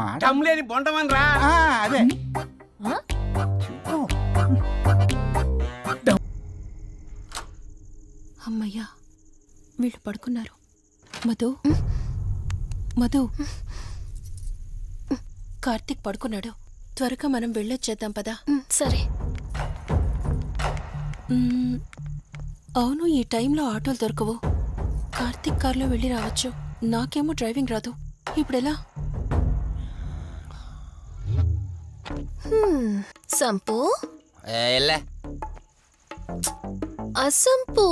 మాట టమ్లేని బొండమని రా. అదే అమ్మయ్యా, వీళ్ళు పడుకున్నారు. మధు, మధు, కార్తీక్ పడుకున్నాడు. త్వరగా మనం వెళ్ళొచ్చేద్దాం పదా. సరే. అవును, ఈ టైంలో ఆటోలు దొరకవు. కార్తీక్ కార్లో వెళ్ళి రావచ్చు. నాకేమో డ్రైవింగ్ రాదు. ఇప్పుడెలా? సంపు ఎల్లే అసంపు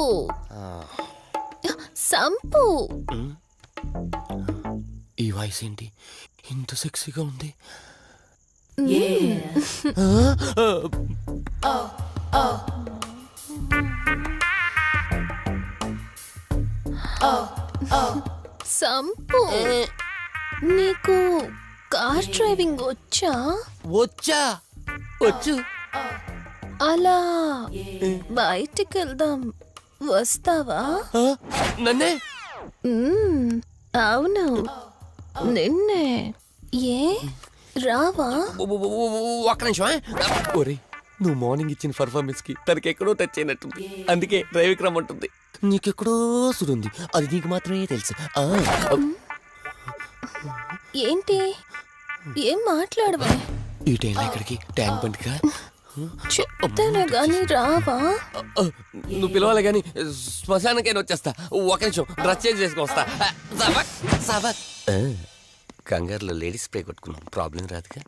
సంపు. ఈ వాయిస్ ఏంటి ఇంత సెక్సీగా ఉంది? సంపు, నీకు కార్ డ్రైవింగ్ వచ్చా? వచ్చా, వచ్చు. అలా బయటికి వెళ్దాం, వస్తావా? నన్నే? అవును, నిన్నే. ఏ రావా? ఒక్క నిమిషం. ఒరే, నువ్వు మార్నింగ్ ఇచ్చిన పర్ఫార్మెన్స్ కి తనకి ఎక్కడో టచ్ అయినట్టుంది. అందుకే డ్రైవింగ్ రమ్మంటుంది. నీకెక్కడో సుడుంది, అది నీకు మాత్రమే తెలుసు. ఏంటి, ఏం మాట్లాడవా? ఈ టైంలో ఇక్కడికి ట్యాంక్ బండికా? చెప్తానే గాని రావా? నువ్వు పిలవాలి గాని శ్మశానకైనా వచ్చేస్తా. ఒక నిమిషం డ్రెస్ చేంజ్ చేసుకుని వస్తా. కంగారులో లేడీస్ స్ప్రే కొట్టుకున్నాం, ప్రాబ్లం రాదుగా.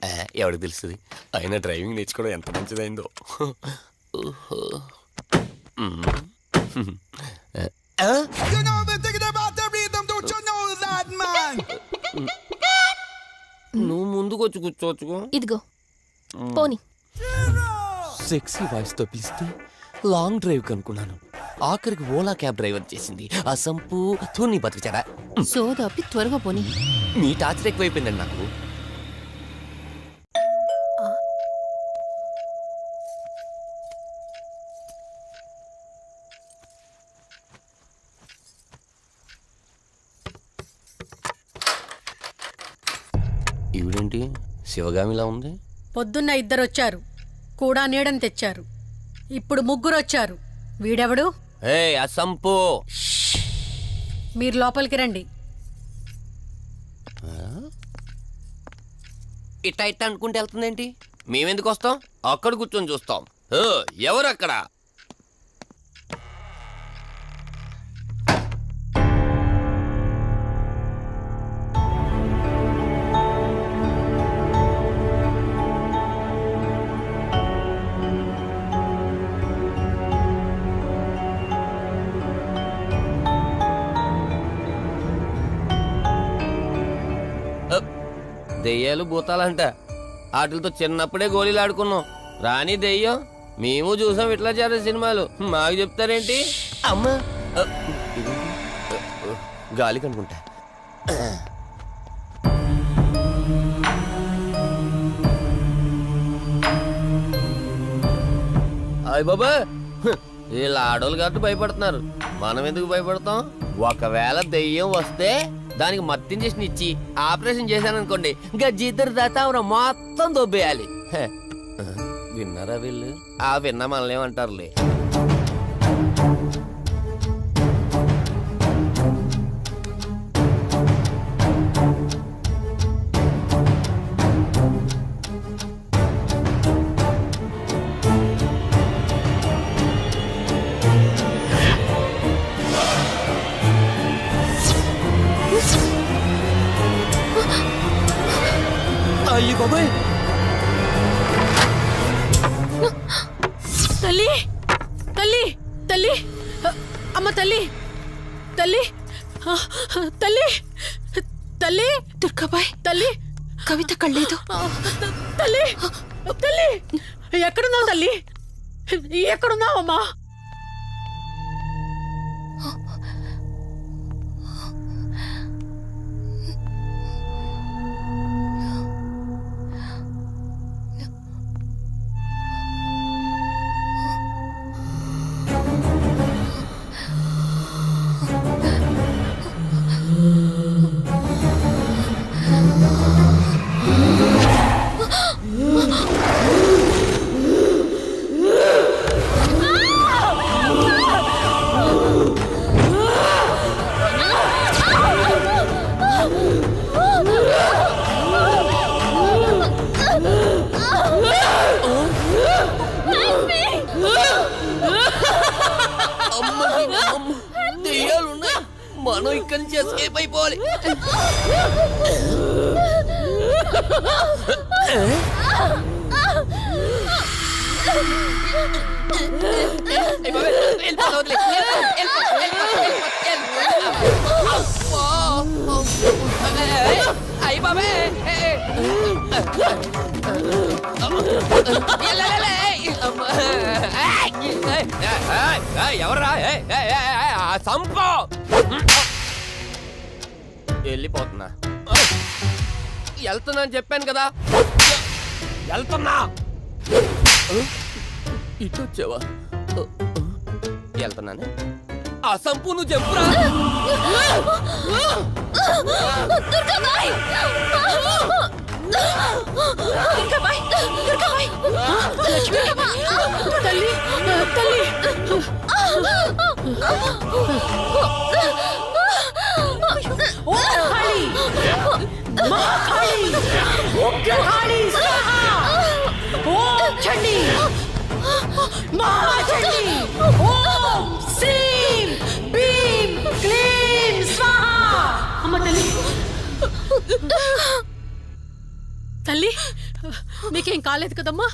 ఎవరికి తెలుస్తుంది? అయినా డ్రైవింగ్ నేర్చుకోవడం ఎంత మంచిదైందో. నువ్వు ముందుకు వచ్చి కూర్చోవచ్చుకో. ఇదిగో పోనీ. సెక్సీ వాయిస్ తో పిలిస్తే లాంగ్ డ్రైవ్ కనుక్కున్నాను. ఆఖరికి ఓలా క్యాబ్ డ్రైవర్ చేసింది ఆ సంపు. తూని బతికిచాడా? సోదాపి త్వరగా పోనీ. మీ టార్చర్ ఎక్కువైపోయిందండి నాకు. ఈవిడేంటి శివగామిలా ఉంది? పొద్దున్న 2 వచ్చారు, కూడా నీడని తెచ్చారు. ఇప్పుడు 3 వచ్చారు. వీడెవడు? ఆ సంపు. మీరు లోపలికి రండి. ఇట్ట ఇట్ట అనుకుంటే వెళ్తుందేంటి? మేమెందుకు వస్తాం? అక్కడ కూర్చొని చూస్తాం. ఎవరు అక్కడ? దెయ్యాలు భూతాలంట. వాటితో చిన్నప్పుడే గోళీలు ఆడుకున్నాం. రాని దెయ్యం మేము చూసాం ఇట్లా చేరే సినిమాలు. మాకు చెప్తారేంటి? అమ్మా, గాలి కనుకుంటా. అయ్య బాబా, వీళ్ళ ఆడోళ్ళు కాబట్టి భయపడుతున్నారు. మనం ఎందుకు భయపడతాం? ఒకవేళ దెయ్యం వస్తే దానికి మత్తు ఇంజెక్షన్ ఇచ్చి ఆపరేషన్ చేశాననుకోండి, గజ్జిద్దరు దాతావరం మొత్తం దొబ్బేయాలి. విన్నారా వీళ్ళు? ఆ విన్నా మనల్ని ఏమంటారులే. అయ్యి బాబాయ్, తల్లి, తల్లి, తల్లి, అమ్మ తల్లి, తల్లి, తల్లి, తల్లి, దుర్గాబాయ్, తల్లి, కవిత కళ్ళేదు. తల్లి, తల్లి, ఎక్కడున్నావు తల్లి? ఎక్కడున్నావమ్మా? మనం ఇక్కడి నుంచి ఎస్కేప్ అయిపోవాలి. అయ్యి బాబే ఎవర్రా సంపో వెళ్ళిపోతున్నా. వెళ్తున్నా అని చెప్పాను కదా, వెళ్తున్నా. ఇటు వచ్చావా? వెళ్తున్నాను. ఆ సంపు నువ్వు చెప్పురా. తల్లి తల్లి ఓ కాళీ మహాకాళీ ఉగ్రకాళీ స్వాహా ఓం చండీ మహాచండీ ఓం శ్రీం భీం క్లీం స్వాహా. అమ్మ తల్లి తల్లి మీకేం కాలేదు కదమ్మా?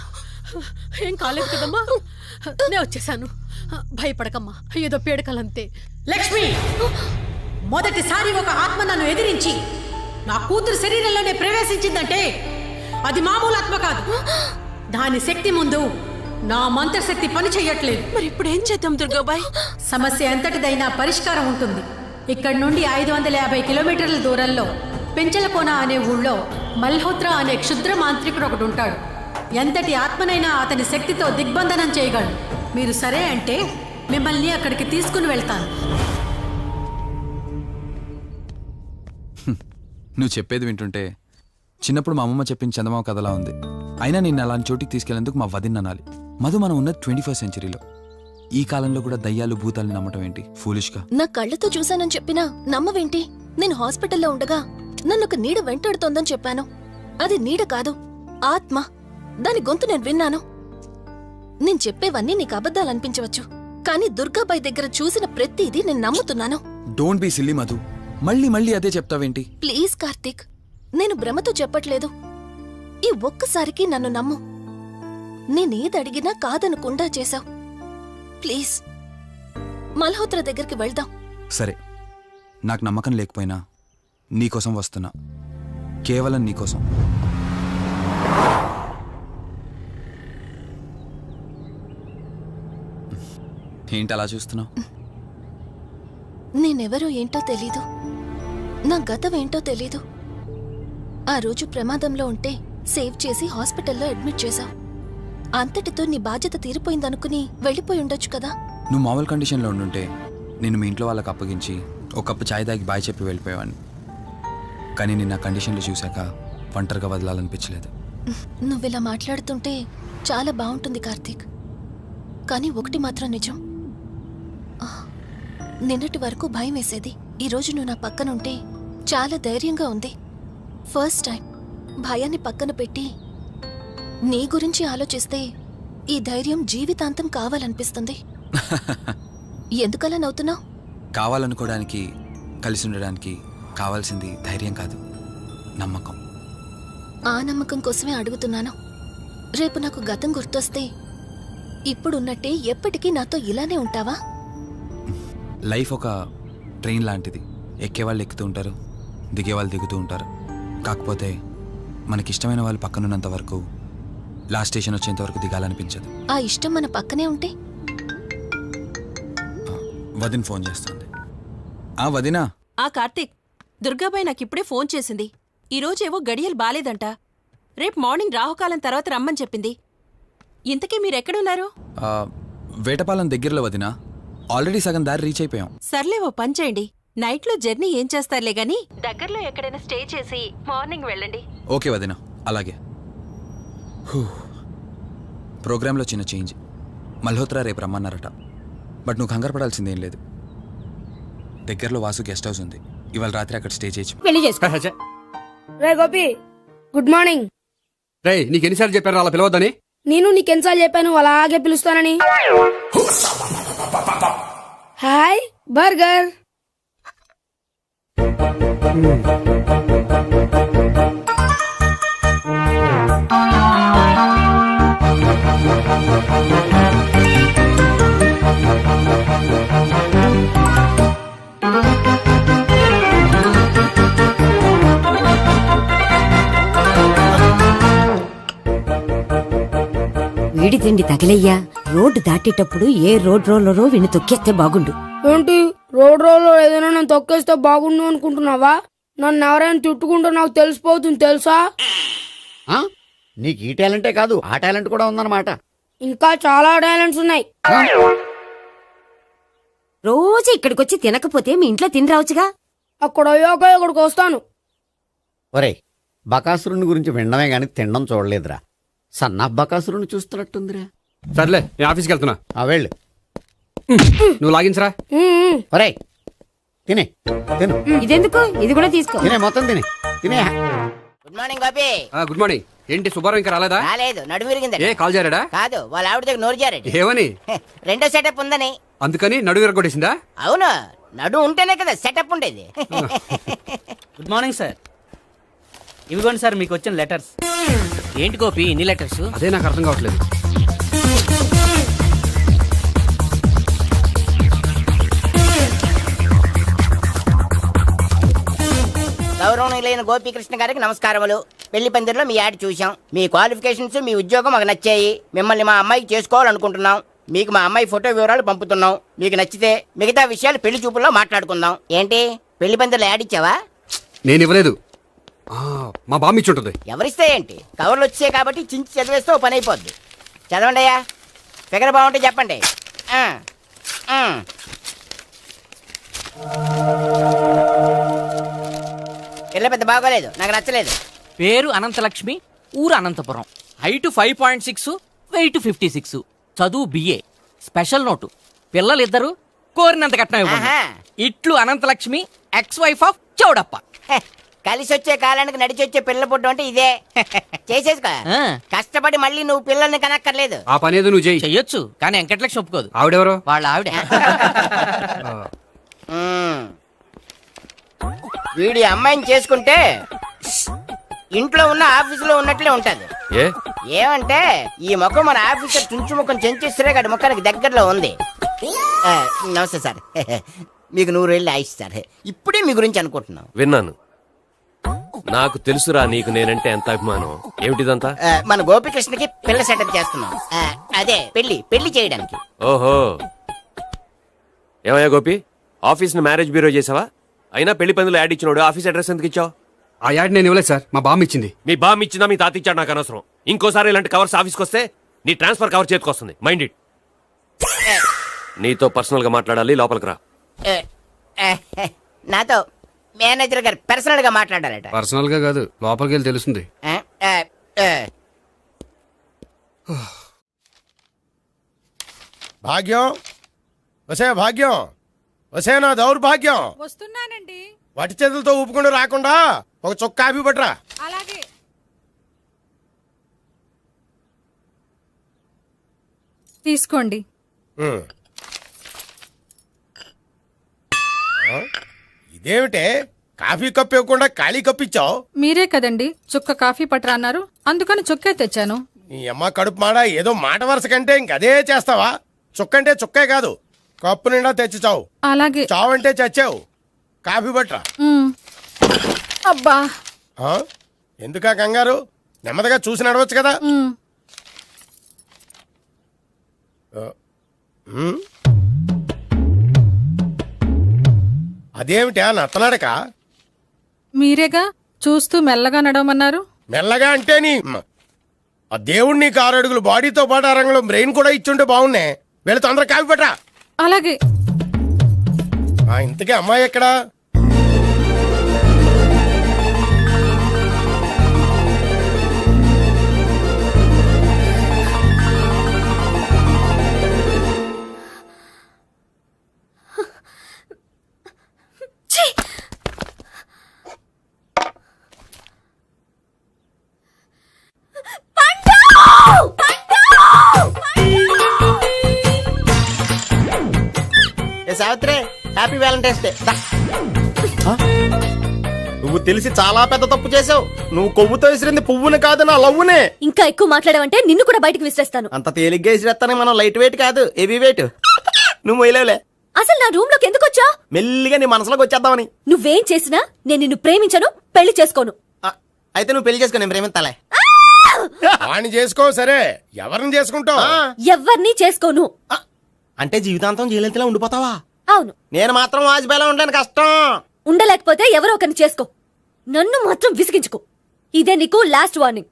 ఏం కాలేదు కదమ్మా? నేను వచ్చేసాను, భయపడకమ్మా. ఏదో పీడకలంతే. లక్ష్మి, మొదటిసారి ఒక ఆత్మ నన్ను ఎదిరించి నా కూతురు శరీరంలోనే ప్రవేశించిందంటే అది మామూలు ఆత్మ కాదు. దాని శక్తి ముందు నా మంత్రశక్తి పని చెయ్యట్లేదు. మరి ఇప్పుడు ఏం చేద్దాం దుర్గాబాయ్? సమస్య ఎంతటిదైనా పరిష్కారం ఉంటుంది. ఇక్కడి నుండి 550 కిలోమీటర్ల దూరంలో పెంచలకోన అనే ఊళ్ళో మల్హోత్రా అనే క్షుద్ర మాంత్రికుడు ఒకడు ఉంటాడు. ఎంతటి ఆత్మనైనా అతని శక్తితో దిగ్బంధనం చేయగలడు. మీరు సరే అంటే మిమ్మల్ని అక్కడికి తీసుకుని వెళ్తాను. నువ్వు చెప్పేది వింటుంటే చిన్నప్పుడు మా అమ్మమ్మ చెప్పిన చందమామ కథలా ఉంది. అయినా నిన్ను అలాంటి చోటికి తీసుకెళ్లేందుకు మా వదిన అనాలి. మధు, మనం ఉన్నది 21st సెంచరీలో. ఈ కాలంలో కూడా దయ్యాలు భూతాల్ని నమ్మటం ఏంటి? ఫూలిష్గా. నా కళ్ళతో చూశానని చెప్పినా నమ్మవేంటి? నేను హాస్పిటల్లో ఉండగా నన్ను ఒక నీడ వెంటాడుతోందని చెప్పాను. అది నీడ కాదు, ఆత్మ. దాని గొంతు నేను విన్నాను. నేను చెప్పేవన్నీ నీకు అబద్ధాలనిపించవచ్చు, కానీ దుర్గాబాయ్ దగ్గర చూసిన ప్రతిదీ నేను నమ్ముతున్నాను. Don't be silly Madhu. మళ్ళీ మళ్ళీ అదే చెప్తావేంటి? ప్లీజ్ కార్తీక్, నేను భ్రమతో చెప్పట్లేదు. ఈ ఒక్కసారికి నన్ను నమ్ము. నేనేది అడిగినా కాదనకుండా చేశావు. ప్లీజ్ మల్హోత్రా దగ్గరికి వెళ్దాం. సరే, నాకు నమ్మకం లేకపోయినా నీకోసం వస్తున్నా. కేవలం నీకోసం. ఏంటి అలా చూస్తున్నావు? నేనెవరో ఏంటో తెలీదు, నా గతం ఏంటో తెలీదు. ఆ రోజు ప్రమాదంలో ఉంటే సేవ్ చేసి హాస్పిటల్లో అడ్మిట్ చేశావు. అంతటితో నీ బాధ్యత తీరిపోయిందనుకుని వెళ్ళిపోయి ఉండొచ్చు కదా. నువ్వు మామూలు కండిషన్లో ఉండుంటే నేను మీ ఇంట్లో వాళ్ళకి అప్పగించి ఒక కప్పు చాయ్ తాగి బాయ్ చెప్పి వెళ్ళిపోయేవాడిని. కానీ నేను నా కండిషన్లో చూశాక ఒంటరిగా వదలాలనిపించలేదు. నువ్విలా మాట్లాడుతుంటే చాలా బాగుంటుంది కార్తీక్. కానీ ఒకటి మాత్రం నిజం, నిన్నటి వరకు భయం వేసేది. ఈరోజు నువ్వు నా పక్కనుంటే చాలా ధైర్యంగా ఉంది. ఫస్ట్ టైం భయాన్ని పక్కన పెట్టి నీ గురించి ఆలోచిస్తే ఈ ధైర్యం జీవితాంతం కావాలనిపిస్తుంది. ఎందుకలా నవ్వుతున్నావు? కావాలనుకోవడానికి, కలిసి ఉండడానికి కావాల్సింది ధైర్యం కాదు, నమ్మకం. ఆ నమ్మకం కోసమే అడుగుతున్నాను. రేపు నాకు గతం గుర్తొస్తే ఇప్పుడున్నట్టే ఎప్పటికీ నాతో ఇలానే ఉంటావా? లైఫ్ ఒక ట్రైన్ లాంటిది. ఎక్కేవాళ్ళు ఎక్కుతూ ఉంటారు, దిగేవాళ్ళు దిగుతూ ఉంటారు. కాకపోతే మనకిష్టమైన వాళ్ళు పక్కనున్నంత వరకు లాస్ట్ స్టేషన్ వచ్చేంత వరకు దిగాలనిపించదు. ఆ ఇష్టం మన పక్కనే ఉంటే? వదిన ఫోన్ చేస్తుంది. వదినా. కార్తీక్, దుర్గాబాయ్ నాకిప్పుడే ఫోన్ చేసింది. ఈరోజేవో గడియలు బాలేదంట. రేపు మార్నింగ్ రాహుకాలం తర్వాత రమ్మని చెప్పింది. ఇంతకీ మీరెక్కడున్నారు? వేటపాలెం దగ్గరలో వదినా. ఆల్రెడీ సగం దారి రీచ్ అయిపోయాం. సర్లే, ఓ పని చేయండి. నైట్లో జర్నీ ఏం చేస్తారులే గాని దగ్గరలో ఎక్కడైనా స్టే చేసి మార్నింగ్ వెళ్ళండి. ఓకే వదినా, అలాగే. ప్రోగ్రాంలో చిన్న చేంజ్. మల్హోత్రా రేపు రమ్మన్నారట. బట్ నువ్వు కంగారు పడాల్సిందేం లేదు. దగ్గరలో వాసు గెస్ట్ హౌస్ ఉంది. ఇవాళ రాత్రి అక్కడ స్టే చేయొచ్చు. పెళ్లి చేసుకో. రే గోపి, గుడ్ మార్నింగ్. రే, నీకెన్నిసార్లు చెప్పారు అలా పిలవద్దని? నేను నీకెన్నిసార్లు చెప్పాను అలాగే పిలుస్తానని. Hi burger. వీడి తిండి తగిలయ్యా. రోడ్డు దాటేటప్పుడు ఏ రోడ్ రోలరో విని తొక్కేస్తే బాగుండు. ఏంటి రోడ్ రోల్లో ఏదైనా నేను తొక్కేస్తే బాగుండు అనుకుంటున్నావా? నన్ను ఎవరైనా తిట్టుకుంటే నాకు తెలిసిపోతుంది తెలుసా? ఆ? నీకు ఈ టాలెంటే కాదు ఆ టాలెంట్ కూడా ఉందన్నమాట. ఇంకా చాలా టాలెంట్స్ ఉన్నాయి. రోజు ఇక్కడికొచ్చి తినకపోతే మీ ఇంట్లో తిని రావచ్చుగా. అక్కడ అయ్యాక ఇక్కడికి వస్తాను. ఒరేయ్, బకాసురుని గురించి వినడమే గాని తినడం చూడలేదురా. సన్నా బకాసురుని చూస్తున్నట్టుందిరా. సర్లే నేను ఆఫీస్కి వెళ్తున్నా. ఆ వెళ్ళు. నువ్వు లాగించరా. ఒరేయ్, తినే తిను ఇదెందుకు? ఇది కూడా తీసుకో. తినే మొత్తం తినే. Good morning Gopi. Good morning. ఏంటి సుబ్బారావు ఇంకా రాలేదా? రాలేదు, నడుము విరిగింది. ఏ కాల్ చేరాడా? కాదు, వాళ్ళ ఆవిడ దగ్గర నోరు జారాడు. ఏమని? రెండో సెటప్ ఉందని. అందుకని నడువు విరగొట్టేసిందా? అవును, నడు ఉంటేనే కదా సెటప్ ఉండేది. Good morning sir. ఇవిగోండి సార్ మీకు వచ్చిన లెటర్స్. ఏంటి గోపి ఇన్ని లెటర్స్? అదే నాకు అర్థం కావట్లేదు. గౌరవనీయులైన గోపీకృష్ణ గారికి నమస్కారములు. పెళ్లి పందిరిలో మీ యాడ్ చూసాం. మీ క్వాలిఫికేషన్స్, మీ ఉద్యోగం మాకు నచ్చాయి. మిమ్మల్ని మా అమ్మాయికి చేసుకోవాలనుకుంటున్నాం. మీకు మా అమ్మాయి ఫోటో వివరాలు పంపుతున్నాం. మీకు నచ్చితే మిగతా విషయాలు పెళ్లి చూపుల్లో మాట్లాడుకుందాం. ఏంటి పెళ్లి పందిరిలో యాడ్ ఇచ్చావా? నేను ఇవ్వలేదు. మా బామ్మ ఇచ్చి ఉంటుంది. ఎవరిస్తే ఏంటి, కవర్లు వచ్చాయి కాబట్టి చించి చదివేస్తే ఓ పని అయిపోద్ది. చదవండి అయ్యా, ఫిగర్ బాగుంటే చెప్పండి. పిల్ల పెద్ద బాగోలేదు, నాకు నచ్చలేదు. పేరు అనంతలక్ష్మి, ఊరు అనంతపురం, హైట్ 5.6, వెయిట్ 56, చదువు బిఏ, స్పెషల్ నోటు, పిల్లలిద్దరు కోరినంత కట్నం ఇవ్వండి. ఆహా. ఇట్లు Anantalakshmi, ex wife of Chowdappa. హె, కలిసి వచ్చే కాలానికి నడిచి వచ్చే పిల్ల పుట్టం అంటే ఇదే. చేసేసుకో. ఆ. కష్టపడి మళ్ళీ నువ్వు పిల్లల్ని కనక్కర్లేదు. ఆ పని ఏదో నువ్వు చెయ్యి. చెయ్యొచ్చు, కానీ వెంకటలక్ష్మి ఒప్పుకోదు. ఆవిడెవరో? వాళ్ళ ఆవిడ. వీడి అమ్మాయిని చేసుకుంటే ఇంట్లో ఉన్న ఆఫీసులో ఉన్నట్లే ఉంటది. ఏమంటే ఈ ముఖం మన ఆఫీసర్ చుంచు ముఖం చెంచేశ్వరే గారి ముఖానికి దగ్గరలో ఉంది. నమస్తే సార్. మీకు 100 ఏళ్ళు ఆయుష్ సార్. ఇప్పుడే మీ గురించి అనుకుంటున్నాం. విన్నాను. నాకు తెలుసురా నీకు నేనంటే ఎంత అభిమానం. ఏమిటిదంతా? మన గోపికృష్ణకి పిల్ల సెటప్ చేస్తున్నాం. అదే పెళ్లి చేయడానికి. ఓహో, ఏమయ్యా గోపి, ఆఫీస్ ని మ్యారేజ్ బ్యూరో చేసావా? అయినా పెళ్లి పందులు యాడ్ ఇచ్చినోడు ఆఫీస్ అడ్రస్ ఎందుకు ఇచ్చావు? ఆ యాడ్ నేను ఇవ్వలేదు సార్, మా బామ్మ ఇచ్చింది. మీ బామ్ ఇచ్చిందా మీ తాత ఇచ్చాడు నాకు అనవసరం. ఇంకోసారి ఇలాంటి కవర్స్ ఆఫీస్కి వస్తే నీ ట్రాన్స్ఫర్ కవర్ చేతికి వస్తుంది. Mind it. నీతో పర్సనల్ గా మాట్లాడాలి, లోపలికి రా. నాతో మేనేజర్ గారు పర్సనల్ గా మాట్లాడారట. పర్సనల్ గా కాదు, లోపలికి వెళ్ళి తెలుస్తుంది. భాగ్యం, వసే భాగ్యం, వసే నా దౌర్భాగ్యం. వస్తున్నానండి. వటి చేతులతో ఊపుకుండా రాకుండా ఒక చొక్క కాఫీ పట్టరా. అలాగే. తీసుకోండి. ఇదేమిటే కాఫీ కప్పు ఇవ్వకుండా ఖాళీ కప్పు ఇచ్చావు? మీరే కదండి చుక్క కాఫీ పట్టరా అన్నారు, అందుకని చుక్కే తెచ్చాను. నీ అమ్మ కడుపు మాడ, ఏదో మాట వరుస కంటే ఇంకదే చేస్తావా? చుక్కంటే చుక్కే కాదు, కప్పు నిండా తెచ్చి చావు. అలాగే. చావంటే చచ్చావు. కాఫీ పట్టరా. అబ్బా, ఎందుకా కంగారు? నెమ్మదిగా చూసి నడవచ్చు కదా. అదేమిటా నత్తనాడక? మీరేగా చూస్తూ మెల్లగా నడవమన్నారు. మెల్లగా అంటే ఆ దేవుడు నీకు 6 అడుగులు బాడీతో పాటు ఆ రంగంలో బ్రెయిన్ కూడా ఇచ్చుంటే బాగున్నాయి. వీళ్ళు తొందరగా కాఫీ పట్టరా. అలాగే. ఇంతకీ అమ్మాయి ఎక్కడా? Savitri, happy Valentine's day. నువ్వు తెలిసి చాలా పెద్ద తప్పు చేసావు. నువ్వు కొవ్వుతో విసిరింది పువ్వుని కాదు, నా లవ్వునే. ఇంకా ఎక్కువ మాట్లాడావంటే నిన్ను కూడా బయటికి విసిరేస్తాను. అంత తేలిగ్గా విసిరేస్తానే మనం లైట్ వెయిట్ కాదు, హెవీ వెయిట్. నువ్వు మొయ్యలేవులే. అసలు నా రూమ్ లోకి ఎందుకు వచ్చా? మెల్లిగా నీ మనసులోకి వచ్చేద్దామని. నువ్వేం చేసినా నేను నిన్ను ప్రేమించను, పెళ్లి చేసుకోను. అయితే నువ్వు పెళ్లి చేసుకో, నేను ప్రేమిస్తాలే. వాణ్ణి చేసుకో. సరే, ఎవరిని చేసుకుంటావు? ఎవ్వరినీ చేసుకోను. అంటే జీవితాంతం జయలలితలా ఉండిపోతావా? అవును. నేను మాత్రం వాజ్పేయిలా ఉండడానికి కష్టం. ఉండలేకపోతే ఎవరో ఒకరిని చేసుకో, నన్ను మాత్రం విసిగించుకో. ఇదే నీకు లాస్ట్ వార్నింగ్.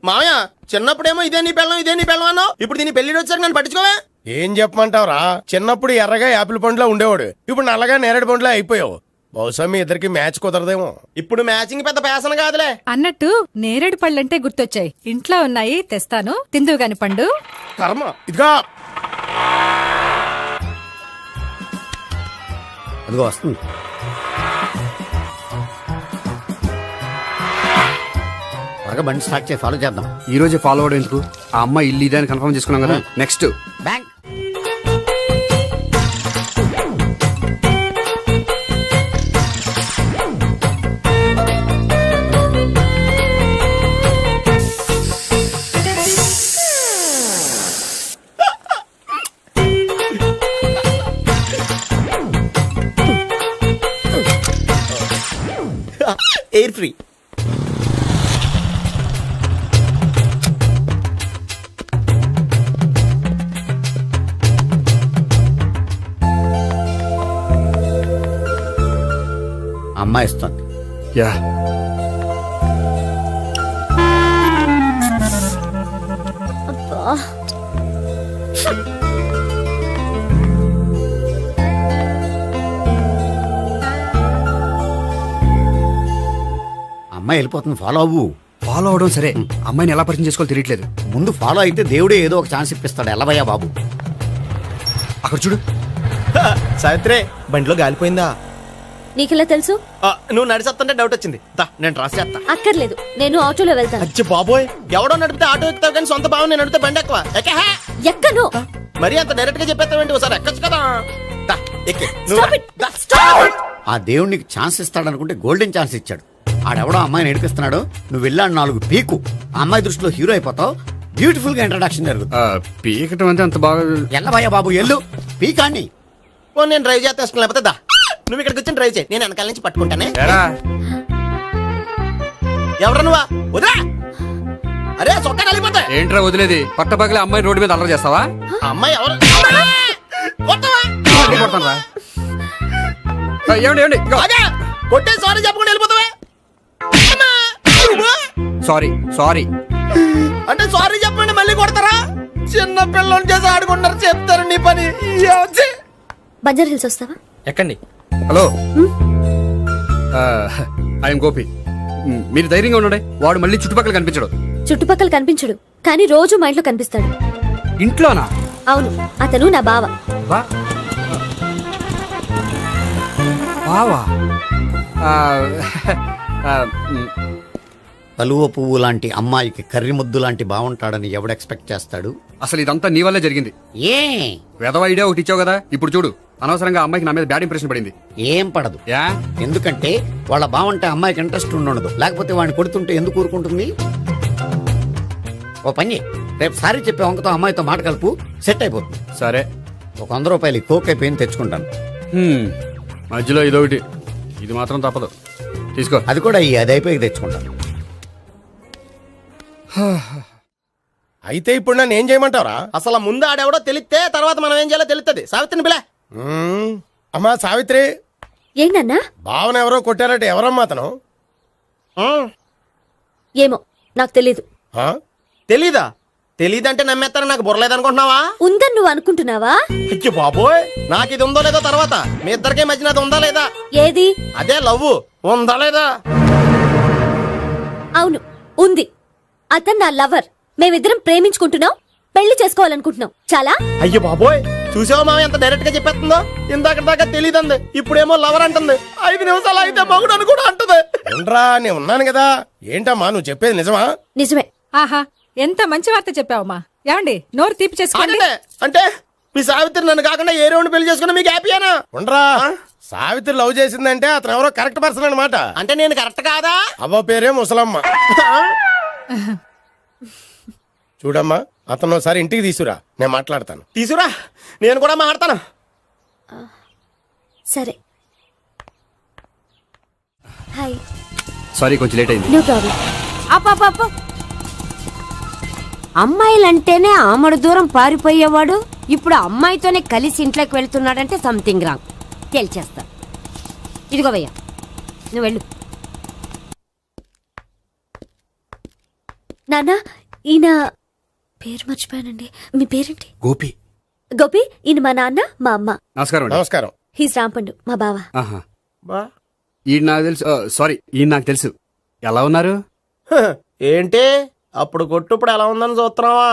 మామయ్య, చిన్నప్పుడేమో ఇదే నీ పెళ్ళం అన్నావు. ఇప్పుడు దీని పెళ్లి వచ్చాక నన్ను పట్టించుకోవే. ఏం చెప్పమంటావురా? చిన్నప్పుడు ఎర్రగా యాపిల్ పండులో ఉండేవాడు, ఇప్పుడు నల్లగా నేరేడు పండులో అయిపోయావు. బహుశా మీ ఇద్దరికి మ్యాచ్ కుదరదేమో. ఇప్పుడు మ్యాచింగ్ పెద్ద పేసన కాదులే. అన్నట్టు నేరేడు పళ్ళంటే గుర్తొచ్చాయి. ఇంట్లో ఉన్నాయి, తెస్తాను, తిందువు గాని పండు. కర్మ. ఇదిగా అదిగో వస్తుంది. త్వరగా బండి స్టార్ట్ చేసి ఫాలో చేద్దాం. ఈ రోజే ఫాలో అవడం ఎందుకు? ఆ అమ్మాయి ఇల్లు ఇదే అని కన్ఫర్మ్ చేసుకున్నాం కదా. Next bank. Air free. అమ్మాయి ఇస్తుంది. యా అమ్మాయి వెళ్ళిపోతుంది, ఫాలో అవ్వు. ఫాలో అవడం సరే, అమ్మాయిని ఎలా పరిచయం చేసుకోవాలో తెలియట్లేదు. ముందు ఫాలో అయితే దేవుడే ఏదో ఒక ఛాన్స్ ఇప్పిస్తాడు. ఎల్లవయ్యా బాబు. అక్కడ చూడు. సావిత్రి, బండిలో గాలిపోయిందా? నీకెలా తెలుసు? నువ్వు నడిచేస్తుంటే డౌట్ వచ్చింది. నేను ట్రాస్ చేస్తా. అక్కర్లేదు, నేను ఆటోలో వెళ్తాను. అచ్చి బాబోయ్, ఎవడో నడిపితే ఆటో ఎక్కుతావు కానీ సొంత భావం నేను నడిపితే బండి ఎక్కువ. ఎక్కను. మరి అంత డైరెక్ట్ గా చెప్పేస్తావేంటి? ఒకసారి ఎక్కొచ్చు కదా. దా, ఎక్కే. Stop it. The, stop it. ఆ దేవుడు నీకు ఛాన్స్ ఇస్తాడనుకుంటే గోల్డెన్ ఛాన్స్ ఇచ్చాడు. ఆడెవడో అమ్మాయిని ఏడిపిస్తున్నాడు, నువ్వు వెళ్ళాడు 4 పీకు. ఆ అమ్మాయి దృష్టిలో హీరో అయిపోతావు. బ్యూటిఫుల్ గా ఇంట్రడక్షన్ జరుగుతుంది. పీకటం అంటే అంత బాగా. ఎల్లవయ్యా బాబు, ఎల్లు పీకాన్ని. నేను డ్రైవ్ చేస్తే ఇష్టం లేకపోతే దా, నువ్వు ఇక్కడికి వచ్చి డ్రైవ్ చేయి, నేను వెనకాల నుంచి పట్టుకుంటానే. ఎవరు నువ్వా? వదిలా. అరే చొక్కా కలిపోతా. ఏంట్రా వదిలేది? పట్టపగలే అమ్మాయి రోడ్డు మీద అల్లరి చేస్తావా? అమ్మాయి ఎవరు? కొడతానురా. ఏమండి ఏమండి, ఇదిగో. కొట్టే సారీ చెప్పకుండా వెళ్ళిపోతావే. Sorry sorry. అంటే సారీ చెప్పండి మళ్ళీ కొడతారా? చిన్న పిల్లలు చేసి ఆడుకుంటారు, చెప్తారు నీ పని. బంజారా హిల్స్ వస్తావా? ఎక్కండి. Hello, I'm Gopi. మీరు ధైర్యంగా ఉండండి. వాడు మళ్ళీ చుట్టుపక్కల కనిపించడు. చుట్టుపక్కల కనిపించడు, కానీ రోజు మా ఇంట్లో కనిపిస్తాడు. ఇంట్లోనా? అవును, అతను నా బావ. బావా? కలువ పువ్వు లాంటి అమ్మాయికి కర్రి ముద్దు లాంటి బాగుంటాడని ఎవడు ఎక్స్పెక్ట్ చేస్తాడు? అసలు ఇదంతా నీ వల్లే జరిగింది. ఏ వెధవ ఐడియా ఒకటి ఇచ్చావు కదా, ఇప్పుడు చూడు. అనవసరంగా అమ్మాయికి నా మీద బ్యాడ్ ఇంప్రెషన్ పడింది. ఏం పడదు. యా? ఎందుకంటే వాళ్ళ బాగుంటే అమ్మాయికి ఇంట్రెస్ట్ ఉండదు. లేకపోతే వాడిని కొడుతుంటే ఎందుకు ఊరుకుంటుంది? ఓ పని, రేపు సారీ చెప్పే వంకతో అమ్మాయితో మాట కలుపు, సెట్ అయిపోతుంది. సరే, ఒక 100 రూపాయలు కోక్ అయిపోయింది, తెచ్చుకుంటాను. మధ్యలో ఇదొకటి, ఇది మాత్రం తప్పదు. తీసుకో. అది కూడా అది అయిపోయి తెచ్చుకుంటాను. అయితే ఇప్పుడు నన్ను ఏం చేయమంటావరా? అసలు ముందు ఆడెవడో తెలిస్తే తర్వాత మనం ఏం చేయాలో తెలుస్తుంది. సావిత్రిని పిల్ల. అమ్మా సావిత్రి. ఏంటన్నా? భావన ఎవరో కొట్టారట. ఎవరమ్మా అతను? ఏమో నాకు తెలీదు. తెలీదా? తెలీదంటే నమ్మేస్తారని నాకు బుర్రలేదనుకుంటున్నావా? ఉందని నువ్వు అనుకుంటున్నావా? అయ్యో బాబోయ్, నాకు ఇది ఉందో లేదో తర్వాత. మీ ఇద్దరికే మధ్యన అది ఉందా లేదా? ఏది? అదే లవ్ ఉందా లేదా? అవును, ఉంది. అతను నా లవర్. మేమిద్దరం ప్రేమించుకుంటున్నాం, పెళ్లి చేసుకోవాలనుకుంటున్నాం. చాలా. అయ్యో బాబోయ్, చూసావా మామ ఎంత డైరెక్ట్ గా చెప్పేస్తుందో? ఇందాక దాకా తెలియదండి, ఇప్పుడేమో లవర్ అంటుంది. 5 నిమిషాలు అయితే మగుడు అని కూడా అంటుంది. ఉండరా, నేను ఉన్నాను కదా. ఏంటమ్మా నువ్వు చెప్పేది నిజమా? నిజమే. ఆహా, ఎంత మంచి వార్త చెప్పావమ్మా. ఏమండి, నోరు తీపి చేసుకోండి. అంటే మీ సావిత్రి నన్ను కాకుండా ఏ రౌండ్ పెళ్లి చేసుకున్నా మీకు హ్యాపీయేనా? ఉండరా, సావిత్రి లవ్ చేసిందంటే అతను ఎవరో కరెక్ట్ పర్సన్ అనమాట. అంటే నేను కరెక్ట్ కాదా? అవ్వ పేరే ముసలమ్మ. చూడమ్మా, అతను ఒకసారి ఇంటికి తీసుకురా, నేను మాట్లాడతాను. తీసురా, నేను కూడా మాట్లాడతాను. సరే. హాయ్. సారీ కొంచెం లేట్ అయింది. No problem. అప్ప అమ్మాయిలంటేనే ఆమడు దూరం పారిపోయేవాడు ఇప్పుడు అమ్మాయితోనే కలిసి ఇంట్లోకి వెళ్తున్నాడంటే సంథింగ్ రాంగ్ తేల్చేస్తా. ఇదిగో భయ్యా, నువ్వు వెళ్ళు. నాన్న, ఈయన పేరు మర్చిపోయానండి. మీ పేరేంటి? గోపి. గోపి. ఈయన మా నాన్న, మా అమ్మ. నమస్కారం అండి. నమస్కారం. హీస్ రాంపండు, మా బావ. ఆహా. ఈయన నాకు తెలుసు. సారీ, ఈయన నాకు తెలుసు. ఎలా ఉన్నారు? ఏంటి అప్పుడు కొట్టు ఇప్పుడు ఎలా ఉందని చూస్తున్నావా?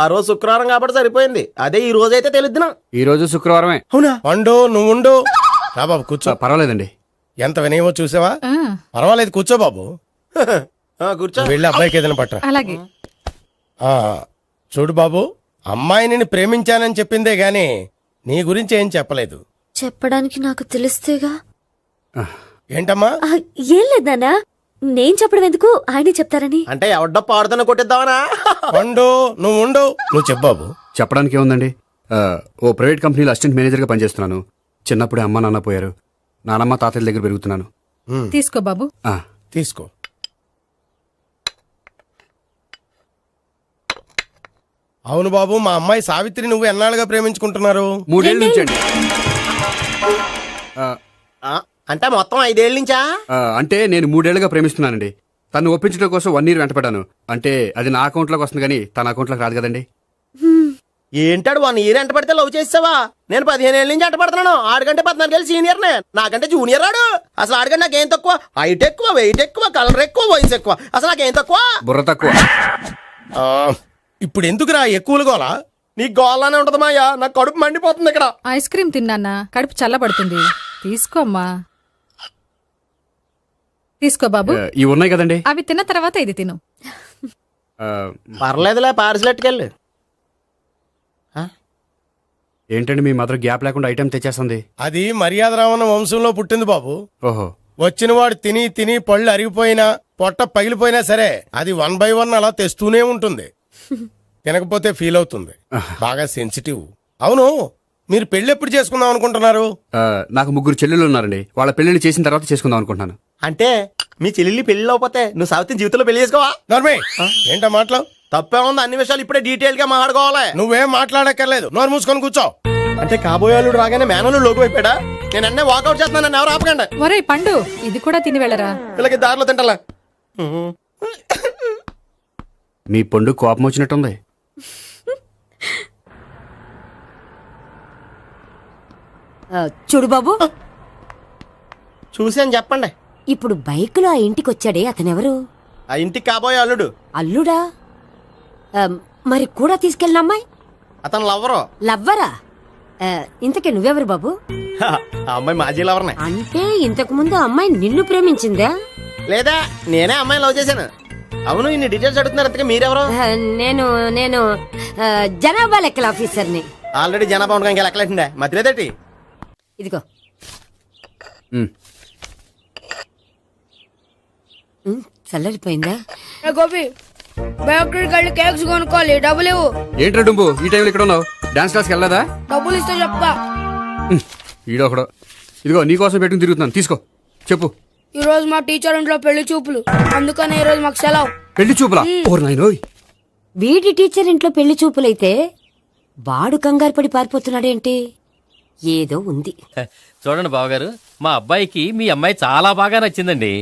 ఆ రోజు శుక్రవారం కాబట్టి సరిపోయింది. అదే ఈ రోజు అయితే తెలుద్దునా. ఈ రోజు శుక్రవారమే. అవునా? పండు నువ్వు ఉండు. రా బాబు కూర్చో. పర్వాలేదండి. ఎంత వినయమో చూసావా? పర్వాలేదు, కూర్చో బాబు. కూర్చో. వెళ్ళి అబ్బాయికి ఏదైనా పట్ట. అలాగే. చూడు బాబు, అమ్మాయి నిన్ను ప్రేమించానని చెప్పిందే గాని నీ గురించి ఏం చెప్పలేదు. చెప్పడానికి నాకు తెలిస్తేగా. ఏంటమ్మా? ఏం లేదు నాన్న, నేను చెప్పడం ఎందుకు, ఆయనే చెప్తారని. అంటే ఎవడ్డో పాడుతున్న కొట్టిద్దామనా? పండు నువ్వు ఉండు. నువ్వు చెప్పు బాబు. చెప్పడానికి ఏముందండి, ఓ ప్రైవేట్ కంపెనీలో అసిస్టెంట్ మేనేజర్గా పనిచేస్తున్నాను. చిన్నప్పుడే అమ్మ నాన్న పోయారు. నానమ్మ తాతయ్య దగ్గర పెరుగుతున్నాను. తీసుకో బాబు. తీసుకో. అవును బాబు, మా అమ్మాయి సావిత్రి నువ్వు ఎన్నాళ్ళుగా ప్రేమించుకుంటున్నారు? 3 ఏళ్ళ నుంచి అండి. అంటే మొత్తం 5 ఏళ్ళ నుంచా? అంటే నేను 3 ఏళ్ళుగా ప్రేమిస్తున్నానండి. తను ఒప్పించడం కోసం 1 year వెంటపడ్డాను. అంటే అది నా అకౌంట్లోకి వస్తుంది కానీ తన అకౌంట్లోకి రాదు కదండి. ఏంటాడు 1 year ఎంట పడితే లవ్ చేసావా? నేను 15 ఏళ్ళ నుంచి ఎంట పడుతున్నాను. ఆడికంటే 14 ఏళ్ళు సీనియర్నే, నాకంటే జూనియర్ రాడు. అసలు ఆడికంటే నాకేం తక్కువ? హైట్ ఎక్కువ, వెయిట్ ఎక్కువ, కలర్ ఎక్కువ, వయసు ఎక్కువ. అసలు నాకేం తక్కువ? బుర్ర తక్కువ. ఇప్పుడు ఎందుకురా ఎక్కువలు గోలా? నీ గోళ్ళనే ఉంటది మాయా, నాకు కడుపు మండిపోతుంది ఇక్కడ. ఐస్ క్రీమ్ తిన్నానా, కడుపు చల్లబడుతుంది. తీసుకోమ్మా. తీసుకో బాబు. ఇవి ఉన్నాయి కదండి. అవి తిన్న తర్వాత ఇది తిను. పర్లేదులే, పార్సిల్ ఎట్టుకెళ్ళి. ఏంటండి మీ మదర్ గ్యాప్ లేకుండా ఐటెం తెచ్చేస్తుంది? అది మర్యాద రావణ వంశంలో పుట్టింది బాబు. ఓహో. వచ్చినవాడు తిని తిని పళ్ళు అరిగిపోయినా పొట్ట పగిలిపోయినా సరే అది 1 by 1 అలా తెస్తూనే ఉంటుంది. తినకపోతే ఫీల్ అవుతుంది. బాగా సెన్సిటివ్. అవును, మీరు పెళ్లి ఎప్పుడు చేసుకుందాం అనుకుంటున్నారు? నాకు 3 చెల్లెళ్ళు ఉన్నారండి. వాళ్ళ పెళ్లిళ్ళు చేసిన తర్వాత చేసుకుందాం అనుకుంటున్నాను. అంటే మీ చెల్లెల్ని పెళ్లి లేకపోతే నువ్వు సావిత్రి జీవితంలో పెళ్లి చేసుకోవా? నోర్మే, ఏంటా మాటలు? తప్పే ఉంది, అన్ని విషయాలు ఇప్పుడే డీటెయిల్ గా మాట్లాడుకోవాలి. నువ్వేం మాట్లాడక్కర్లేదు, నోరు మూసుకొని కూర్చో. అంటే కాబోయేవాళ్ళు రాగానే మేనలు లోకి అయిపోయాడా? నేను అన్నీ వాకౌట్ చేస్తున్నాను, నన్ను ఎవరు ఆపకండి. ఒరే పండు, ఇది కూడా తిని వెళ్ళరా. వీళ్ళకి దారిలో తింటలే. మీ పండు కోపం వచ్చినట్టుంది. చూడు బాబు, చూసి అని చెప్పండి. ఇప్పుడు బైకులో ఆ ఇంటికి వచ్చాడే అతనెవరు? ఆ ఇంటికి కాబోయే అల్లుడు. అల్లుడా? మరి కూడా తీసుకెళ్ళిన అమ్మాయి? అతను లవ్వరు. లవ్వరా? ఇంతకే నువ్వెవరు బాబు? ఆ అమ్మాయి మాజీ లవర్నే. అంటే ఇంతకు ముందు అమ్మాయి నిన్ను ప్రేమించిందా? లేదా నేనే అమ్మాయి లవ్ చేశాను. అవును, ఇన్ని డీటెయిల్స్ అడుగుతున్నారు. అంతగా మీరెవరు? నేను నేను జనాభా లెక్కల ఆఫీసర్ని. ఆల్రెడీ జనాభా ఉండగా ఇంకా లెక్కలేసిందే మధ్యలేదేటి? ఇదిగో. చల్లరిపోయిందా? గోపి, బేకరీకి వెళ్ళి కేక్స్ కొనుక్కోవాలి, డబ్బులు ఇవ్వు. ఏంట్రా డుంబు ఈ టైంలో ఇక్కడ ఉన్నావు? డాన్స్ క్లాస్కి వెళ్ళదా? డబ్బులు ఇస్తే చెప్తా. ఈడొకడు. ఇదిగో నీకోసం పెట్టుకుని తిరుగుతున్నాను, తీసుకో. చెప్పు. ఈ రోజు మా టీచర్ ఇంట్లో పెళ్లి చూపులు, అందుకనే ఈ రోజు మాకు సెలవు. పెళ్లి చూపులా? ఓర్ నాయనోయ్. వీడి టీచర్ ఇంట్లో పెళ్లి చూపులైతే వాడు కంగారు పడి పారిపోతున్నాడేంటి? ఏదో ఉంది. చూడండి బావగారు, మా అబ్బాయికి మీ అమ్మాయి చాలా బాగా నచ్చిందండి.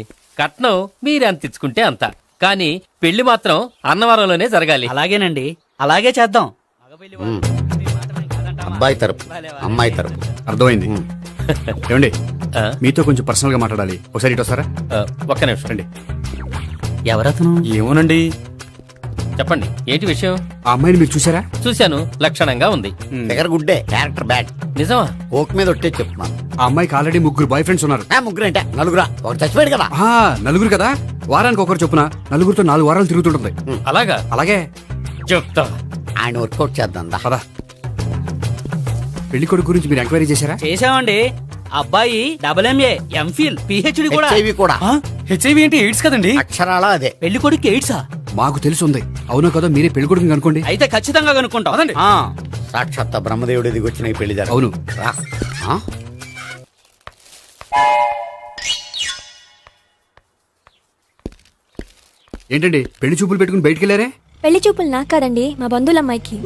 కట్నం మీరు ఎంత ఇచ్చుకుంటే అంత, కానీ పెళ్లి మాత్రం అన్నవరంలోనే జరగాలి. అలాగేనండి, అలాగే చేద్దాం. అబ్బాయి తరపు, అమ్మాయి తరపు. అర్థమైంది. ఏమండి, మీతో కొంచెం పర్సనల్ గా మాట్లాడాలి. ఒకసారి ఇటు వస్తారా? ఒక్క నిమిషం అండి. ఎవరతను? ఏమోనండి. చెప్పండి, ఏంటి విషయం? ఆ అమ్మాయిని మీరు చూసారా? చూశాను, లక్షణంగా ఉంది. దగ్గర గుడ్డే, క్యారెక్టర్ బ్యాడ్. నిజమా? ఓక్ మీద ఒట్టే చెప్తున్నాను. ఆ అమ్మాయికి ఆల్రెడీ 3 బాయ్ ఫ్రెండ్స్ ఉన్నారు. 3 అంటే 4 ఒకటి చచ్చిపోయాడు కదా. 4 కదా, వారానికి ఒకరు చొప్పున 4 4 వారాలు తిరుగుతుంటుంది. అలాగా? అలాగే చెప్తా. ఆయన వర్కౌట్ చేద్దాం. పదా. పెళ్లి కొడుకు గురించి మీరు ఎంక్వైరీ చేశారా? చేశామండి. అబ్బాయి డబుల్ ఎంఏ ఎంఫిల్ పిహెచ్డి కూడా HIV కూడా హెచ్ఐవి ఏంటి ఎయిడ్స్ కదండి అక్షరాలా అదే. పెళ్లి కొడుకు ఎయిడ్సా మాకు తెలుసుంది. అవునో కదా మీరే పెళ్లి కొడుకుని అనుకోండి. అయితే ఖచ్చితంగా కనుక్కుంటాం అదండి సాక్షాత్ బ్రహ్మదేవుడి దిగి వచ్చిన ఈ పెళ్లి జరగ. అవును. రా. ఆ? ఏంటండి పెళ్లి చూపులు పెట్టుకుని బయటికి వెళ్ళారే? పెళ్లి చూపులు నాకు కాదండి, మా బంధువుల అమ్మాయికి.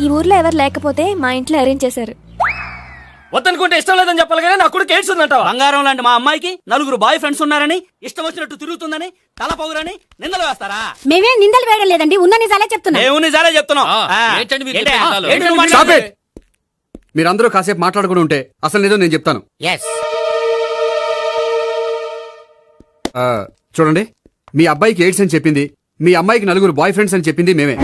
ఈ ఊర్లో ఎవరు లేకపోతే మా ఇంట్లో అరేంజ్ చేశారు. వద్దనుకుంటే ఇష్టం లేదని చెప్పాలి కానీ నా కొడుకు ఎయిడ్స్ ఉందంట. బంగారం లాంటి మా అమ్మాయికి 4 బాయ్ ఫ్రెండ్స్ ఉన్నారని, ఇష్టం వచ్చినట్టు తిరుగుతుందని, తల పౌరని నిందలు వేస్తారా? మేమేం నిందలు వేయడం లేదండి, ఉన్న నిజాలే చెప్తున్నా. మేము నిజాలే చెప్తున్నాం. Stop it! మీరందరూ కాసేపు మాట్లాడుకుని ఉంటే అసలు నిజం నేను చెప్తాను. Yes. చూడండి, మీ అబ్బాయికి ఎయిడ్స్ అని చెప్పింది, మీ అమ్మాయికి 4 బాయ్ ఫ్రెండ్స్ అని చెప్పింది మేమే.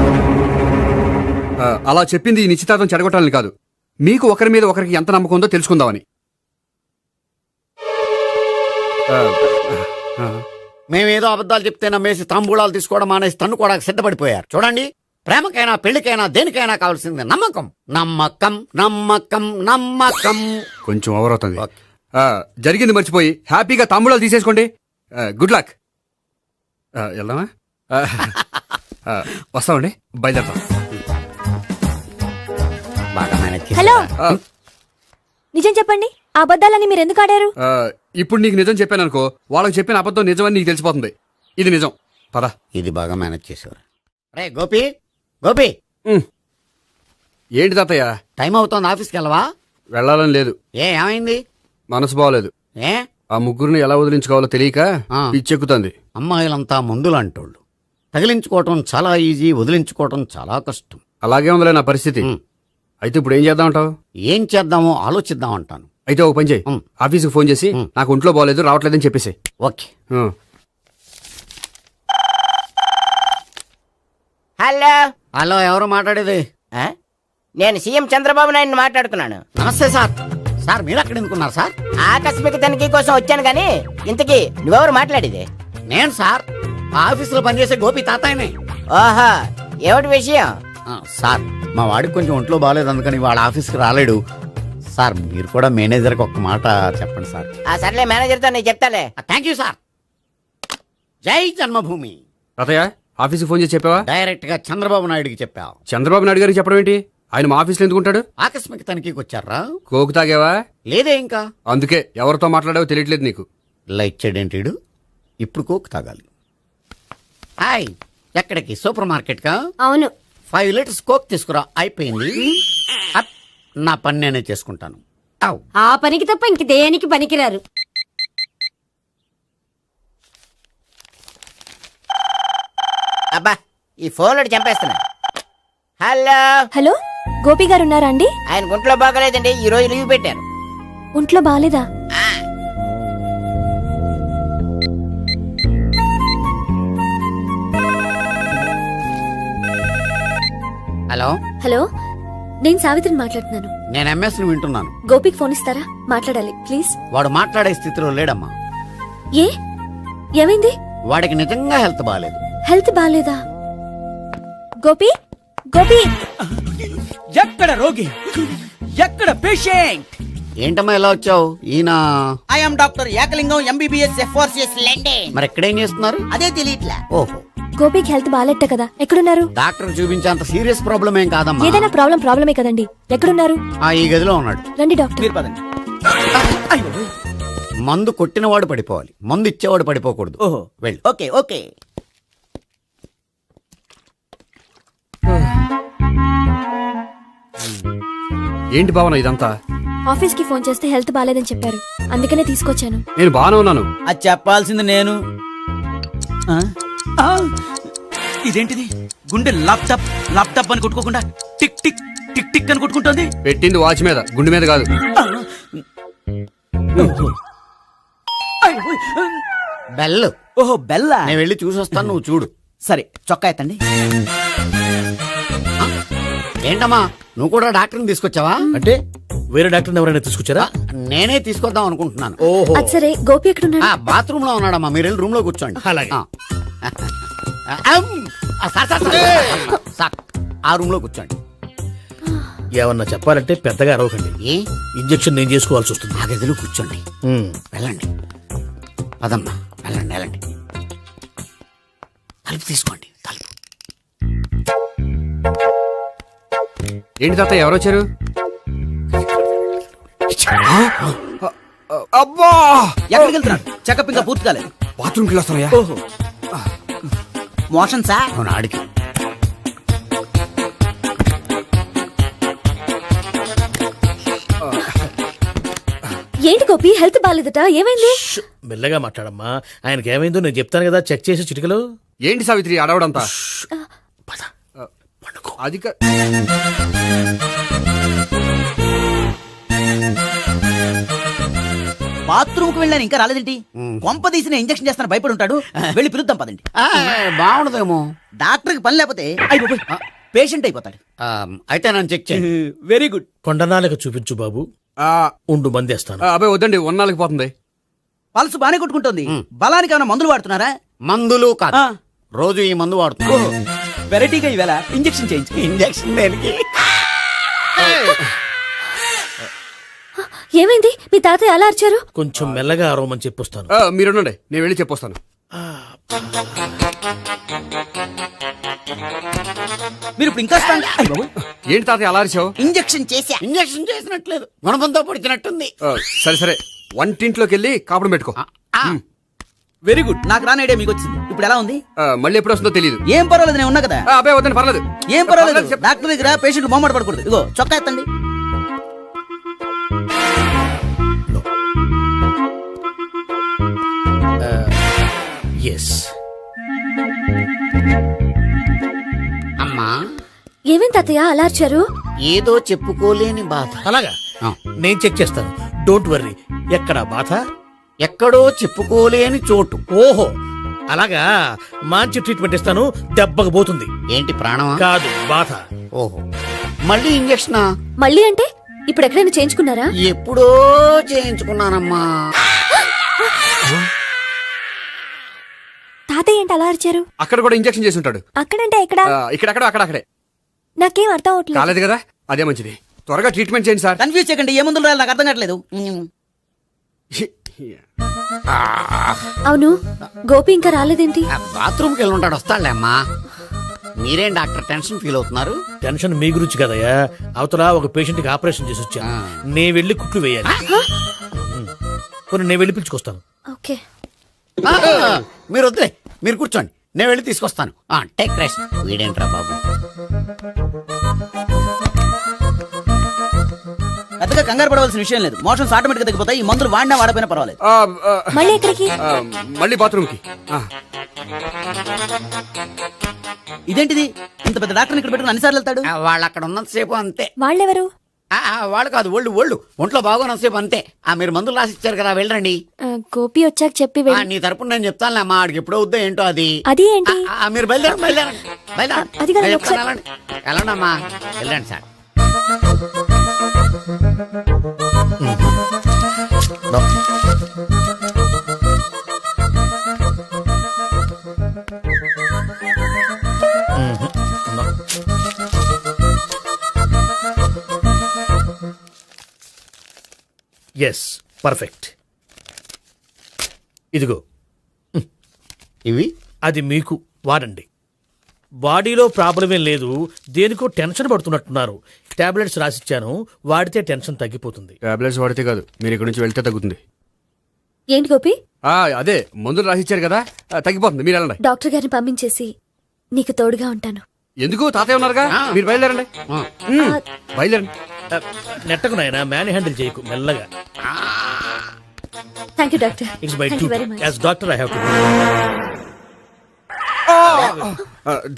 అలా చెప్పింది ఈ నిశ్చితార్థం చెడగొట్టాలని కాదు, మీకు ఒకరి మీద ఒకరికి ఎంత నమ్మకం ఉందో తెలుసుకుందామని. మేమేదో అబద్ధాలు చెప్తే నమ్మేసి తాంబూలాలు తీసుకోవడం మానేసి తన్నుకోవడానికి సిద్ధపడిపోయారు. చూడండి, ప్రేమకైనా పెళ్లికైనా దేనికైనా కావాల్సింది నమ్మకం. నమ్మకం నమ్మకం నమ్మకం. కొంచెం ఓవర్ అవుతుంది. జరిగింది మర్చిపోయి హ్యాపీగా తాంబూలాలు తీసేసుకోండి. Good luck. వెళ్దామా? వస్తామండి, బయలుదేరతాం. బాగా మేనేజ్ హలో, చేశారా? నిజం చెప్పండి, ఆ అబద్ధాలని మీరు ఎందుకు ఆడారు? ఇప్పుడు నీకు నిజం చెప్పాను అనుకో, వాళ్ళకి చెప్పిన అబద్ధం నిజమని నీకు తెలిసిపోతుంది. ఇది నిజం. పద. ఇది బాగా మేనేజ్ చేసేవారు. రే గోపి, గోపి, ఏంటి తాతయ్య? టైం అవుతోంది, ఆఫీస్కి వెళ్ళవా? వెళ్ళాలని లేదు. ఏమైంది? మనసు బాగోలేదు. ఏ ఆ ముగ్గురిని ఎలా వదిలించుకోవాలో తెలియక పిచ్చెక్కుతుంది. అమ్మాయిలంతా మందులాంటోళ్ళు. తగిలించుకోవటం చాలా ఈజీ, వదిలించుకోవటం చాలా కష్టం. అలాగే ఉందిలే నా పరిస్థితి. అయితే ఇప్పుడు ఏం చేద్దామంటావు? ఏం చేద్దామో ఆలోచిద్దాం అంటాను. అయితే ఒక పని చేయి, ఆఫీస్కి ఫోన్ చేసి నాకు ఒంట్లో బాగోలేదు రావట్లేదని చెప్పేసి. ఓకే. హలో హలో, ఎవరు మాట్లాడేది? నేను సీఎం చంద్రబాబు నాయుడు మాట్లాడుతున్నాను. నమస్తే సార్. సార్ మీరు అక్కడ ఎందుకున్నారు సార్? ఆకస్మిక తనిఖీ కోసం వచ్చాను గానీ ఇంతకీ నువ్వెవరు మాట్లాడేది? నేను సార్, ఆ ఆఫీసులో పనిచేసే గోపి తాతాయనే. ఓహో, ఏమిటి విషయం? సార్, మా వాడికి కొంచెం ఒంట్లో బాగాలేదు, అందుకని వాళ్ళ ఆఫీస్కి రాలేడు. సార్ మీరు కూడా మేనేజర్కి ఒక్క మాట చెప్పండి సార్. సర్లే, మేనేజర్తో నేను చెప్తాలే. Thank you sir. జై జన్మభూమి. తాతయ్య, ఆఫీస్కి ఫోన్ చేసి చెప్పావా? డైరెక్ట్ గా చంద్రబాబు నాయుడుకి చెప్పావు. చంద్రబాబు నాయుడు గారికి చెప్పడం ఏంటి? ఆయన మా ఆఫీస్లో ఎందుకుంటాడు? ఆకస్మిక తనిఖీకి వచ్చారా? కోకు తాగావా? లేదే ఇంకా. అందుకే ఎవరితో మాట్లాడావో తెలియట్లేదు నీకు. లైట్ చేయడేంటిడు? ఇప్పుడు కోక్ తాగాలి. హాయ్, ఎక్కడికి? సూపర్ మార్కెట్ కా? అవును. 5 లీటర్స్ కోక్ తీసుకురా. అయిపోయింది. అప్, నా పని నేనే చేసుకుంటాను. ఔ. ఆ పనికి తప్ప ఇంక దేనికి పనికిరారు. అబ్బా, ఈ ఫోన్లో చంపేస్తున్నా. హలో హలో, గోపి గారు ఉన్నారా అండి? ఆయన గుంట్లో బాగలేదండి, ఈ రోజు లీవ్ పెట్టారు. ఒంట్లో బాగాలేదా? హలో హలో, నేను సావిత్రిని మాట్లాడుతున్నాను. నేను ఎంఎస్ ని వింటున్నాను. గోపికి ఫోన్ ఇస్తారా? మాట్లాడాలి ప్లీజ్. వాడు మాట్లాడే స్థితిలో లేడమ్మా. ఏ, ఏమైంది? వాడికి నిజంగా హెల్త్ బాగాలేదు. హెల్త్ బాగాలేదా? గోపి, గోపి. ఎక్కడ రోగి, ఎక్కడ పేషెంట్? ఏంటమ్మా ఇలా వచ్చావు? ఈయన I'm doctor Ekalingam MBBS FRCS London. మరి ఎక్కడేం చేస్తున్నారు? అదే తెలియట్లా. ఓహో, గోపికి హెల్త్ బాగాలెట్ట కదా, ఎక్కడున్నారు? డాక్టర్ చూపించేంత సీరియస్ ప్రాబ్లం ఏం కాదమ్మా. ఏదైనా ప్రాబ్లమే కదండి. ఎక్కడున్నారు? ఈ గదిలో ఉన్నాడు. రండి డాక్టర్. మీరు పదండి. మందు కొట్టినవాడు పడిపోవాలి, మందు ఇచ్చేవాడు పడిపోకూడదు. ఓహో, వెళ్ళు. Okay okay. ఏంటి భావన ఇదంతా? ఆఫీస్ కి ఫోన్ చేస్తే హెల్త్ బాగాలేదని చెప్పారు, అందుకనే తీసుకొచ్చాను. నేను బాగానే ఉన్నాను. అది చెప్పాల్సింది నేను. ఇదేంటిది? గుండె ల్యాప్టాప్ ల్యాప్టాప్ అని కొట్టుకోకుండా టిక్ టిక్ టిక్ టిక్ అని కొట్టుకుంటుంది. పెట్టింది వాచ్ మీద, గుండె మీద కాదు. బెల్. ఓహో, బెల్లా. నేను వెళ్ళి చూసొస్తాను, నువ్వు చూడు. సరే, చొక్కా ఎత్తండి. ఏంటమ్మా, నువ్వు కూడా డాక్టర్ని తీసుకొచ్చావా? అంటే వేరే డాక్టర్ ఎవరైనా తీసుకొచ్చారా? నేనే తీసుకొద్దాం అనుకుంటున్నాను. అది సరే, గోపి ఎక్కడున్నాడు? బాత్రూమ్ లో ఉన్నాడమ్మా, మీరు వెళ్ళి రూమ్ లో కూర్చోండి. సార్, ఆ రూమ్ లో కూర్చోండి. ఏమన్నా చెప్పాలంటే పెద్దగా అరవకండి. ఏ ఇంజెక్షన్ నేను చేసుకోవాల్సి వస్తుంది. ఆ గదిలో కూర్చోండి. వెళ్ళండి. పదమ్మా, వెళ్ళండి వెళ్ళండి. తలుపు తీసుకోండి, తలుపు. ఏంటి తాత ఎవరు వచ్చారు? అబ్బా, ఎక్కడికి వెళ్తున్నాడు? చెకప్ ఇంకా పూర్తి కాలేదు. బాత్రూమ్కి వెళ్ళొస్తానయ్యా. Motion sir. అవును, ఆడికి. ఏంటి గోపి, హెల్త్ బాగాలేదట, ఏమైంది? మెల్లగా మాట్లాడమ్మా. ఆయనకి ఏమైందో నేను చెప్తాను కదా, చెక్ చేసి చిటికలు. ఏంటి సావిత్రి అడవడంతా? అది బాత్రూమ్ కు వెళ్ళాను ఇంకా రాలేదేంటి? కొంప తీసిన ఇంజక్షన్ చేస్తాను భయపడి ఉంటాడు. వెళ్ళి పిలుద్దాం పదండి. బాగుండదేమో. డాక్టర్ కి పని లేకపోతే పేషెంట్ అయిపోతాడు. అయితే నన్ను చెక్ చేయండి. Very good. కొండనాలకు చూపించు బాబు. ఉండు మందేస్తాను. అబ్బాయి వద్దండి, ఉన్నాళ్ళకి పోతుంది. పల్సు బానే కొట్టుకుంటుంది. బలానికి ఏమైనా మందులు వాడుతున్నారా? మందులు కాదు, రోజు ఈ మందు వాడుతున్నా. వెరైటీగా ఈవేళ ఇంజక్షన్ చేయించు. ఇంజక్షన్ దేనికి? ఏమైంది? మీ తాతయ్య అలా అరిచారు? కొంచెం మెల్లగా అరవమని చెప్పొస్తాను. మీరుండండి, నేను వెళ్ళి చెప్పొస్తాను. మీరు ఇప్పుడు ఇంకా strong. ఏంటి తాతయ్య అలా అరిచావు? ఇంజక్షన్ చేశా. ఇంజక్షన్ చేసినట్లేదు, గుణపంతో పొడిచినట్టుంది. సరే సరే, వంటింట్లోకి వెళ్ళి కాపురం పెట్టుకో. Very good. నాకు రాని ఐడియా మీకు వచ్చింది. ఇప్పుడు ఎలా ఉంది? మళ్ళీ ఎప్పుడు వస్తుందో తెలియదు. ఏం పర్వాలేదు, నేను ఉన్నా కదా. అబ్బాయి వద్దండి, పర్లేదు. ఏం పర్వాలేదు. డాక్టర్ దగ్గర పేషెంట్ మొహమాట పడకూడదు. ఇగో చొక్కా ఎత్తండి. ఎస్. అమ్మా, ఏమేం తాతయ్య అలా అరిచారు? ఏదో చెప్పుకోలేని బాధ. అలాగా, నేను చెక్ చేస్తాను. Don't worry. ఎక్కడ బాధ? ఎక్కడో చెప్పుకోలేని చోటు. ఓహో, అలాగా. మంచి ట్రీట్మెంట్ ఇస్తాను, దెబ్బకు పోతుంది. ఏంటి, ప్రాణమా? కాదు, బాధ. ఓహో, మళ్ళీ ఇంజక్షనా? మళ్ళీ అంటే ఇప్పుడు ఎక్కడైనా చేయించుకున్నారా? ఎప్పుడో చేయించుకున్నానమ్మా. తాతయ్య ఏంటి అలా అరిచారు? అక్కడ కూడా ఇంజక్షన్ చేసి ఉంటాడు. అక్కడంటే ఎక్కడ? ఇక్కడక్కడ అక్కడే. నాకేం అర్థం అవట్లేదు. కాలేదు కదా, అదే మంచిది. త్వరగా ట్రీట్మెంట్ చేయండి సార్. కన్ఫ్యూజ్ చేయకండి. ఏ మందులు రాయాలి నాకు అర్థం కావట్లేదు. అవును, గోపి ఇంకా రాలేదేంటి? బాత్రూమ్కి వెళ్ళి ఉంటాడు, వస్తాడులే అమ్మా. మీరేం డాక్టర్ టెన్షన్ ఫీల్ అవుతున్నారు? టెన్షన్ మీ గురించి కదయ్యా. అవతల ఒక పేషెంట్ కి ఆపరేషన్ చేసి వచ్చాను. నేను వెళ్ళి కుట్లు వేయాలి. నేను వెళ్ళి పిలుచుకొస్తాను. ఓకే, మీరు వద్దులే, మీరు కూర్చోండి, నేను వెళ్ళి తీసుకొస్తాను. Take rest. వీడేంట్రా బాబు, పెద్దగా కంగారు పడవలసిన విషయం లేదు. మోషన్స్ ఆటోమేటిక్ గా తగ్గిపోతాయి. ఈ మందులు వాడినా వాడపోయినా పర్వాలేదు. మళ్ళీ ఎక్కడికి? మళ్ళీ బాత్రూమ్కి. ఇదేంటిది? ఇంత పెద్ద డాక్టర్ ఇక్కడ పెట్టుకుని అన్నిసార్లు వెళ్తాడు? వాళ్ళు అక్కడ ఉన్నంతసేపు అంతే. వాళ్ళెవరు? వాళ్ళు కాదు, ఒళ్ళు ఒంట్లో బాగోనంతసేపు అంతే. మీరు మందులు రాసి ఇచ్చారు కదా, వెళ్ళండి. గోపి వచ్చాక చెప్పి నీ తరపున నేను చెప్తానులే అమ్మా, ఆడికి ఎప్పుడో వద్దో ఏంటో అది. అది ఏంటి? మీరు బయలుదేరండి. అది కాదు, నేను ఒకసారి- చెప్తాను, వెళ్ళండి అమ్మా, వెళ్ళండి సార్. Yes, perfect. ఇదిగో ఇవి అది మీకు వాడండి. బాడీలో ప్రాబ్లం ఏం లేదు, దేనికో టెన్షన్ పడుతున్నట్టున్నారు. టాబ్లెట్స్ రాసిచ్చాను, వాడితే టెన్షన్ తగ్గిపోతుంది. టాబ్లెట్స్ వాడితే కాదు, మీరు ఇక్కడ నుంచి వెళ్తే తగ్గుతుంది. ఏంటి గోపి? అదే మందులు రాసిచ్చారు కదా, తగ్గిపోతుంది. మీరు వెళ్ళండి. డాక్టర్ గారిని పంపించేసి నీకు తోడుగా ఉంటాను. ఎందుకు, తాతయ్య ఉన్నారుగా, మీరు బయలుదేరండి. బయలుదేరండి. నెట్టకు నాయనా, మ్యాన్ హ్యాండిల్ చేయకు, మెల్లగా. Thank you doctor. It's my thank you very much. As doctor I have to.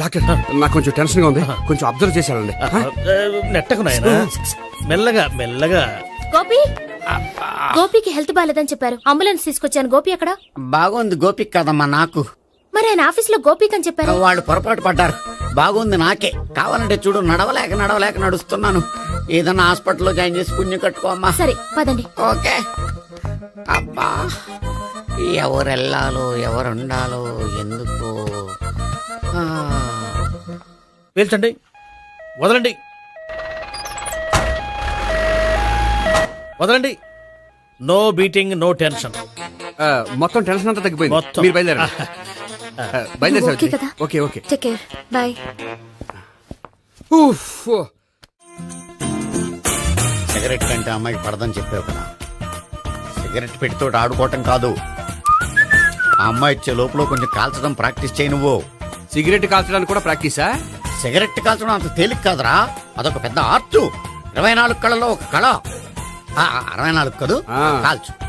Doctor, నాకు కొంచెం టెన్షన్ గా ఉంది, కొంచెం అబ్జర్వ్ చేశానండి. నెట్టకు నాయనా, మెల్లగా మెల్లగా. గోపి, గోపికి హెల్త్ బాలేదని చెప్పారు, అంబులెన్స్ తీసుకొచ్చాను. గోపి ఎక్కడ? బాగుంది గోపిక్ కదమ్మా, నాకు. మరి ఆయన ఆఫీస్ లో గోపిక్ అని చెప్పారు. వాళ్ళు పొరపాటు పడ్డారు. బాగుంది నాకే. కావాలంటే చూడు, నడవలేక నడుస్తున్నాను. ఏదన్నా హాస్పిటల్లో జాయిన్ చేసి పుణ్యం కట్టుకో అమ్మా. సరే పదండి. ఓకే. అబ్బా, ఎవరెళ్ళాలో ఎవరుండాలో ఎందుకు. పేల్చండి, వదలండి. వదలండి. No beating, no tension. మొత్తం టెన్షన్ అంతా తగ్గిపోయింది. మొత్తం. మీరు బయలుదేరండి. బయలుదేరి ఓకే సావిత్రి. కదా? Okay okay. Take care. Bye. ఉఫ్, ఓ. సిగరెట్ కంటే అమ్మాయికి పడదని చెప్పావు కదా, సిగరెట్ పెట్టితో ఆడుకోవటం కాదు, ఆ అమ్మాయి ఇచ్చే లోపల కొంచెం కాల్చడం ప్రాక్టీస్ చేయి నువ్వు. సిగరెట్ కాల్చడానికి కూడా ప్రాక్టీసా? సిగరెట్ కాల్చడం అంత తేలిక కాదురా, అదొక పెద్ద ఆర్ట్. 24 కళలో ఒక కళ. 64 కదూ, ఆ. కాల్చు.